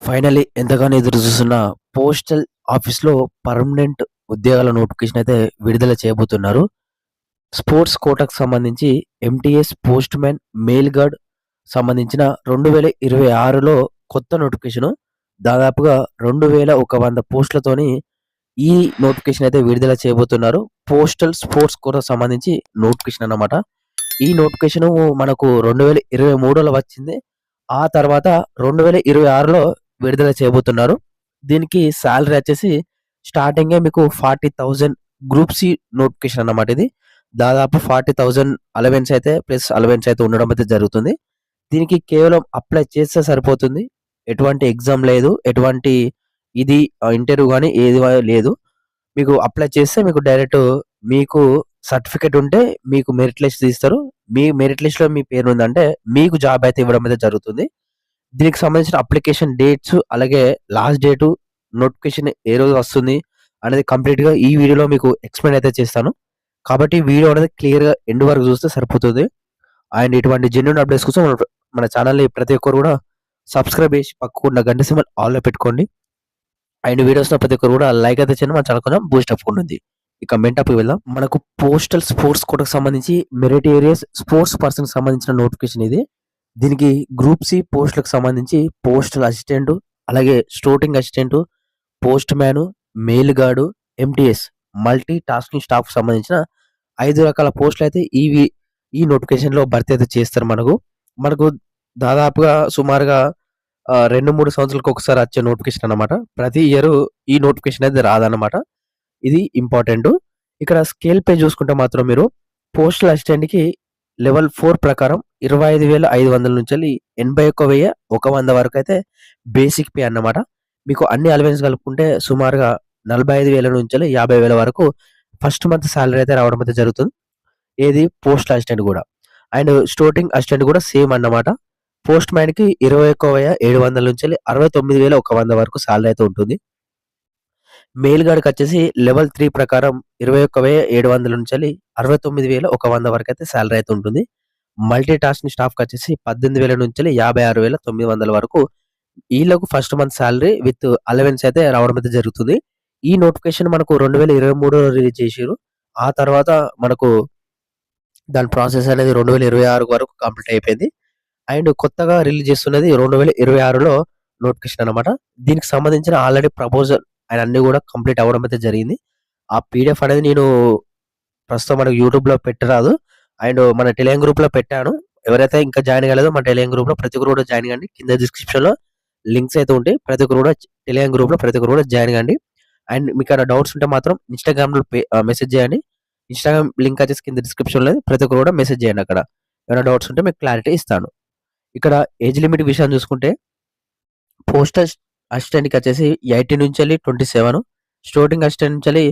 Finally ఎంతగానో ఎదురు చూస్తున్న పోస్టల్ ఆఫీస్‌లో పర్మనెంట్ ఉద్యోగాల నోటిఫికేషన్ అయితే విడుదల చేయబోతున్నారు. స్పోర్ట్స్ కోటాకు సంబంధించి ఎంటీఎస్ పోస్ట్‌మ్యాన్, మెయిల్ గార్డ్ సంబంధించిన 2026లో కొత్త నోటిఫికేషను. దాదాపుగా 2100 పోస్టులతోని ఈ నోటిఫికేషన్ అయితే విడుదల చేయబోతున్నారు. పోస్టల్ స్పోర్ట్స్ కోటాకు సంబంధించి నోటిఫికేషన్ అన్నమాట. ఈ నోటిఫికేషను మనకు 2023లో వచ్చింది. ఆ తర్వాత 2026లో విడుదల చేయబోతున్నారు. దీనికి సాలరీ వచ్చేసి స్టార్టింగే మీకు 40,000 గ్రూప్ సి నోటిఫికేషన్ అన్నమాట ఇది. దాదాపు 40,000 అలవెన్స్ అయితే ప్లస్ అలవెన్స్ అయితే ఉండడం అయితే జరుగుతుంది. దీనికి కేవలం అప్లై చేస్తే సరిపోతుంది. ఎటువంటి ఎగ్జామ్ లేదు. ఎటువంటి ఇది ఇంటర్వ్యూ గాని ఏది లేదు. మీకు అప్లై చేస్తే మీకు డైరెక్ట్ మీకు సర్టిఫికేట్ ఉంటే మీకు మెరిట్ లిస్ట్ తీస్తారు. మీ మెరిట్ లిస్ట్‌లో మీ పేరుందంటే మీకు జాబ్ అయితే ఇవ్వడం అయితే జరుగుతుంది. దీనికి సంబంధించిన అప్లికేషన్ డేట్స్ అలాగే లాస్ట్ డేటు, నోటిఫికేషన్ ఏ రోజు వస్తుంది అనేది కంప్లీట్‌గా ఈ వీడియోలో మీకు ఎక్స్‌ప్లెయిన్ అయితే చేస్తాను. కాబట్టి వీడియో అనేది క్లియర్‌గా ఎండ్ వరకు చూస్తే సరిపోతుంది. అండ్ ఇటువంటి జెన్యూన్ అప్డేట్స్ కోసం మన ఛానెల్‌ని ప్రతి ఒక్కరు కూడా సబ్స్క్రైబ్ చేసి పక్కకున్న గంట సింబల్ ఆల్‌లో పెట్టుకోండి. అండ్ వీడియోస్‌లో ప్రతి ఒక్కరు కూడా లైక్ అయితే చేయండి. మన ఛానెల్ కొంచెం బూస్ట్ అప్ ఉంటుంది. ఇక మెయిన్ టాపిక్‌కి వెళ్దాం. మనకు పోస్టల్ స్పోర్ట్స్ కోటాకు సంబంధించి మెరిట్ ఏరియాస్ స్పోర్ట్స్ పర్సన్‌కి సంబంధించిన నోటిఫికేషన్ ఇది. దీనికి గ్రూప్ సి పోస్టులకు సంబంధించి పోస్టల్ అసిస్టెంట్, అలాగే sorting assistant, postman, mail guard, MTS multi tasking స్టాఫ్‌కి సంబంధించిన 5 రకాల పోస్టులయితే ఈ నోటిఫికేషన్‌లో భర్తీ అయితే చేస్తారు మనకు. మనకు దాదాపుగా సుమారుగా 2, 3 సంవత్సరాలకు ఒకసారి వచ్చే నోటిఫికేషన్ అన్నమాట. ప్రతి ఇయర్ ఈ నోటిఫికేషన్ అయితే రాదన్నమాట. ఇది ఇంపార్టెంటు. ఇక్కడ స్కేల్ పే చూసుకుంటే మాత్రం మీరు పోస్టల్ అసిస్టెంట్‌కి లెవెల్ 4 ప్రకారం 25,500 నుంచెల్లి 81,100 వరకైతే బేసిక్ పే అన్నమాట. మీకు అన్ని అలవెన్స్ కలుపుకుంటే సుమారుగా 45,000 నుంచెల్లి 50,000 వరకు ఫస్ట్ మంత్ సాలరీ అయితే రావడం అయితే జరుగుతుంది. ఏది పోస్టల్ అసిస్టెంట్ గూడా. అండ్ స్టోటింగ్ అసిస్టెంట్ గూడా సేమ్ అన్నమాట. పోస్ట్ మ్యాన్‌కి 21,700 నుంచెల్లి 69,100 వరకు సాలరీ అయితే ఉంటుంది. మెయిల్ గార్డ్‌కొచ్చేసి లెవెల్ 3 ప్రకారం 21,700 నుంచెల్లి 69,100 వరకైతే సాలరీ అయితే ఉంటుంది. మల్టీ టాస్కింగ్ స్టాఫ్‌కొచ్చేసి 18,000 నుంచెల్లి 56,900 వరకు ఈళ్ళకు first month salary with allowance అయితే రావడం అయితే జరుగుతుంది. ఈ నోటిఫికేషన్ మనకు 2023లో రిలీజ్ చేసిర్రు. ఆ తర్వాత మనకు దాని ప్రాసెస్ అనేది 2026 వరకు కంప్లీట్ అయిపోయింది. అండ్ కొత్తగా రిలీజ్ చేస్తున్నది 2026లో నోటిఫికేషన్ అన్నమాట. దీనికి సంబంధించిన ఆల్రెడీ ప్రపోజల్ అండ్ అన్నీ గూడా కంప్లీట్ అవ్వడం అయితే జరిగింది. ఆ పీడీఎఫ్ అనేది నేను ప్రస్తుతం మనకు యూట్యూబ్‌లో పెట్టరాదు. అండ్ మన టెలిగ్రామ్ గ్రూప్‌లో పెట్టాను. ఎవరైతే ఇంకా జాయిన్ కాలేదో మన టెలిగ్రామ్ గ్రూప్‌లో ప్రతి ఒక్కరు కూడా జాయిన్ కండి. కింద డిస్క్రిప్షన్‌లో లింక్స్ అయితే ఉంటాయి. ప్రతి ఒక్కరు కూడా టెలిగ్రామ్ గ్రూప్‌లో ప్రతి ఒక్కరు కూడా జాయిన్ కండి. అండ్ మీకేమైనా డౌట్స్ ఉంటే మాత్రం ఇన్‌స్టాగ్రామ్‌లో మెసేజ్ చేయండి. ఇన్‌స్టాగ్రామ్ లింక్ వచ్చేసి కింద డిస్క్రిప్షన్‌లో ప్రతి ఒక్కరు కూడా మెసేజ్ చేయండి అక్కడ. ఏమైనా డౌట్స్ ఉంటే మీకు క్లారిటీ ఇస్తాను. ఇక్కడ ఏజ్ లిమిట్ విషయం చూసుకుంటే పోస్టల్ అసిస్టెంట్‌కొచ్చేసి 18 నుంచెల్లి 27, స్టోటింగ్ అసిస్టెంట్ నుంచెల్లి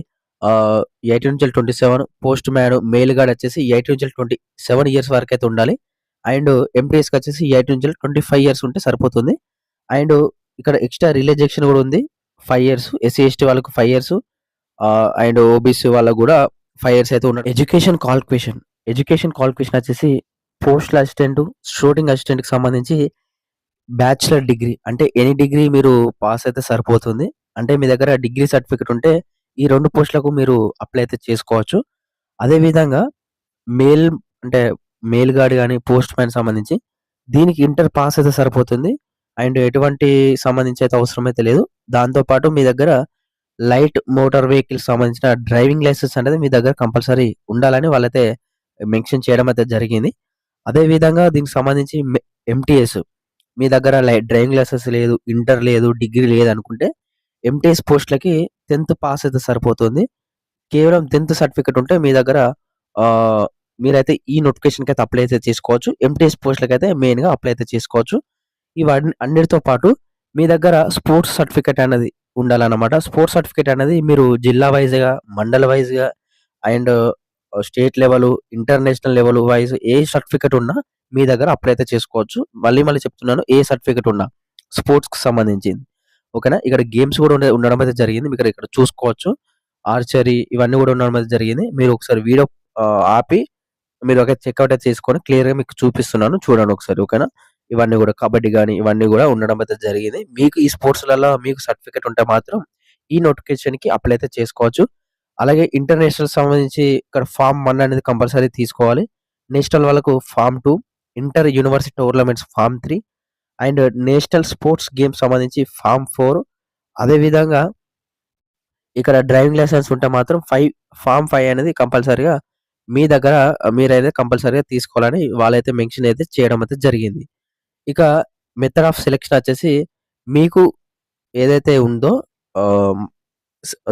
18 నుంచెల్లి 27, పోస్ట్ మ్యాన్, మెయిల్ గార్డ్ వచ్చేసి 18 నుంచెల్లి 27 ఇయర్స్ వరకైతే ఉండాలి. అండ్ ఎంటీఎస్‌కొచ్చేసి 18 నుంచెల్లి 25 ఇయర్స్ ఉంటే సరిపోతుంది. అండ్ ఇక్కడ ఎక్స్‌ట్రా రిలాక్సేషన్ కూడా ఉంది. 5 ఇయర్స్ ఎస్సీ, ఎస్టీ వాళ్ళకి 5 ఇయర్స్ అండ్ ఓబీసీ వాళ్ళకి కూడా 5 ఇయర్స్ అయితే ఉన్నట్టు. ఎడ్యుకేషన్ క్వాలిఫికేషన్ వచ్చేసి పోస్టల్ అసిస్టెంట్, స్టోటింగ్ అసిస్టెంట్‌కి సంబంధించి బ్యాచిలర్ డిగ్రీ అంటే ఎనీ డిగ్రీ మీరు పాస్ అయితే సరిపోతుంది. అంటే మీ దగ్గర డిగ్రీ సర్టిఫికేట్ ఉంటే ఈ 2 పోస్టులకు మీరు అప్లై అయితే చేసుకోవచ్చు. అదే విధంగా మెయిల్ అంటే మెయిల్ గార్డ్ గాని, పోస్ట్ మ్యాన్ సంబంధించి దీనికి ఇంటర్ పాస్ అయితే సరిపోతుంది. అండ్ ఎటువంటి సంబంధించి అయితే అవసరం అయితే లేదు. దాంతో పాటు మీ దగ్గర లైట్ మోటార్ వెహికల్స్ సంబంధించిన డ్రైవింగ్ లైసెన్స్ అనేది మీ దగ్గర కంపల్సరీ ఉండాలని వాళ్ళైతే మెన్షన్ చేయడం అయితే జరిగింది. అదే విధంగా దీనికి సంబంధించి ఎంటీఎస్ మీ దగ్గర డ్రైవింగ్ లైసెన్స్ లేదు, ఇంటర్ లేదు, డిగ్రీ లేదనుకుంటే ఎంటీఎస్ పోస్ట్‌లకి 10థ్ పాస్ అయితే సరిపోతుంది. కేవలం 10థ్ సర్టిఫికేట్ ఉంటే మీ దగ్గర ఆహ్, మీరైతే ఈ నోటిఫికేషన్‌కైతే అప్లై అయితే చేసుకోవచ్చు. ఎంటీఎస్ పోస్ట్‌లకైతే మెయిన్‌గా అప్లై అయితే చేసుకోవచ్చు. అన్నిటితో పాటు మీ దగ్గర స్పోర్ట్స్ సర్టిఫికేట్ అనేది ఉండాలన్నమాట. స్పోర్ట్స్ సర్టిఫికేట్ అనేది మీరు జిల్లా వైస్‌గా, మండల వైస్‌గా and state level, international level wise ఏ సర్టిఫికేట్ ఉన్నా మీ దగ్గర అప్లై అయితే చేసుకోవచ్చు. మళ్ళీ మళ్ళీ చెప్తున్నాను. ఏ సర్టిఫికేట్ ఉన్నా స్పోర్ట్స్‌కి సంబంధించింది. ఓకేనా. ఇక్కడ గేమ్స్ కూడా ఉండడం అయితే జరిగింది. మీరు ఇక్కడ చూసుకోవచ్చు. ఆర్చరీ ఇవన్నీ కూడా ఉండడం అయితే జరిగింది. మీరు ఒకసారి వీడియో ఆపి మీరు ఒక చెక్‌ఔట్ అయితే చేసుకొని క్లియర్‌గా మీకు చూపిస్తున్నాను. చూడండి ఒకసారి. ఓకేనా. ఇవన్నీ గూడా కబడ్డీ గాని, ఇవన్నీ గూడా ఉండడం అయితే జరిగింది. మీకు ఈ స్పోర్ట్స్‌లలో మీకు సర్టిఫికేట్ ఉంటే మాత్రం ఈ నోటిఫికేషన్‌కి అప్లై అయితే చేసుకోవచ్చు. అలాగే ఇంటర్నేషనల్ సంబంధించి ఇక్కడ ఫార్మ్ 1 అనేది కంపల్సరీ తీసుకోవాలి. నేషనల్ వాళ్ళకు form 2, inter university tournaments form 3 and national sports games సంబంధించి ఫార్మ్ 4 అదే విధంగా ఇక్కడ డ్రైవింగ్ లైసెన్స్ ఉంటే మాత్రం ఫార్మ్ 5 అనేది కంపల్సరీగా మీ దగ్గర మీరైతే కంపల్సరీగా తీసుకోవాలని వాళ్ళైతే మెన్షన్ అయితే చేయడం అయితే జరిగింది. ఇక మెథడ్ ఆఫ్ సెలక్షన్ వచ్చేసి మీకు ఏదైతే ఉందో ఆహ్,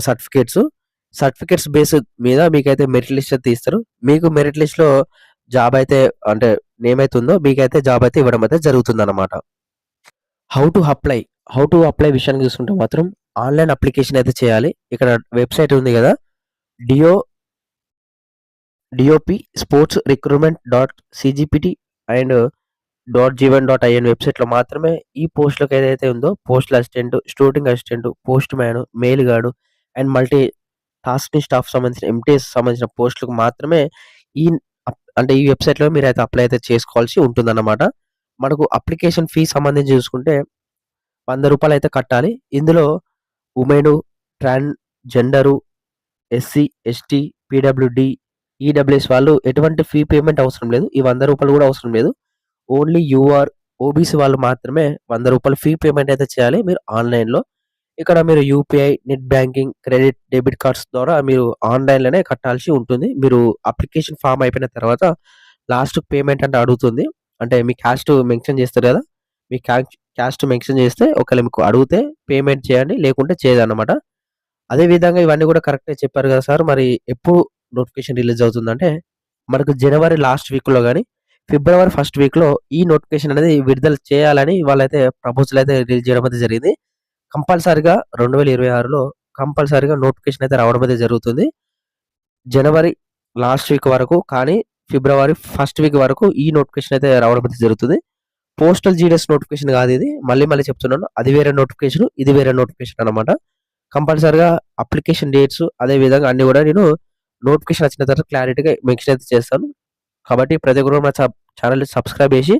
సర్టిఫికేట్స్, సర్టిఫికేట్స్ బేస్ మీద మీకైతే మెరిట్ లిస్ట్ అయితే తీస్తారు. మీకు మెరిట్ లిస్ట్‌లో జాబ్ అయితే అంటే నేమ్ అయితే ఉందో మీకైతే జాబ్ అయితే ఇవ్వడం అయితే జరుగుతుందన్నమాట. How to apply, how to apply విషయానికి చూసుకుంటే మాత్రం ఆన్‌లైన్ అప్లికేషన్ అయితే చేయాలి. ఇక్కడ వెబ్‌సైట్ ఉంది గదా! DO DOP sports recruitment dot CGPT and dot జీవన్ డాట్ ఐఎన్ వెబ్‌సైట్‌లో మాత్రమే ఈ పోస్ట్‌లకి ఏదైతే ఉందో postal assistant, sorting assistant, postman, mail guard and multi tasking staff సంబంధించిన ఎంటీఎస్ సంబంధించిన పోస్టులకు మాత్రమే ఈ అంటే ఈ వెబ్‌సైట్‌లో మీరైతే అప్లై అయితే చేసుకోవాల్సి ఉంటుందన్నమాట. మనకు అప్లికేషన్ ఫీ సంబంధించి చూసుకుంటే రూ. 100 అయితే కట్టాలి. ఇందులో women, transgender, SC, ST, PWD, EWS వాళ్ళు ఎటువంటి ఫీ పేమెంట్ అవసరం లేదు. ఈ రూ. 100 కూడా అవసరం లేదు. ఓన్లీ యూఆర్, ఓబీసీ వాళ్ళు మాత్రమే రూ. 100 ఫీ పేమెంట్ అయితే చేయాలి మీరు ఆన్‌లైన్‌లో. ఇక్కడ మీరు UPI, net banking, credit, debit cards ద్వారా మీరు ఆన్‌లైన్‌లోనే కట్టాల్సి ఉంటుంది. మీరు అప్లికేషన్ ఫార్మ్ అయిపోయిన తర్వాత లాస్ట్‌కి పేమెంట్ అంటే అడుగుతుంది. అంటే మీ క్యాస్ట్ మెన్షన్ చేస్తారు కదా! మీ క్యాస్ట్ మెన్షన్ చేస్తే ఒకవేళ మీకు అడిగితే పేమెంట్ చేయండి. లేకుంటే చేయదన్నమాట. అదే విధంగా ఇవన్నీ కూడా కరెక్టే చెప్పారు కదా సార్! మరి ఎప్పుడు నోటిఫికేషన్ రిలీజ్ అవుతుందంటే, మనకు జనవరి లాస్ట్ వీక్‌లో గాని, ఫిబ్రవరి ఫస్ట్ వీక్‌లో ఈ నోటిఫికేషన్ అనేది విడుదల చేయాలని వాళ్ళైతే ప్రపోజల్ అయితే రిలీజ్ చేయడం అయితే జరిగింది. కంపల్సరీగా 2026లో కంపల్సరీగా నోటిఫికేషన్ అయితే రావడం అయితే జరుగుతుంది. జనవరి లాస్ట్ వీక్ వరకు కానీ, ఫిబ్రవరి ఫస్ట్ వీక్ వరకు ఈ నోటిఫికేషన్ అయితే రావడం అయితే జరుగుతుంది. పోస్టల్ జీడీఎస్ నోటిఫికేషన్ కాదిది. మళ్ళీ మళ్ళీ చెప్తున్నాను. అది వేరే నోటిఫికేషన్, ఇది వేరే నోటిఫికేషన్ అన్నమాట. కంపల్సరీగా అప్లికేషన్ డేట్స్ అదే విధంగా అన్నీ కూడా నేను నోటిఫికేషన్ వచ్చిన తర్వాత క్లారిటీగా మెన్షన్ అయితే చేస్తాను. కాబట్టి ప్రతి ఒక్కరు మన ఛానెల్‌ని సబ్స్క్రైబ్ చేసి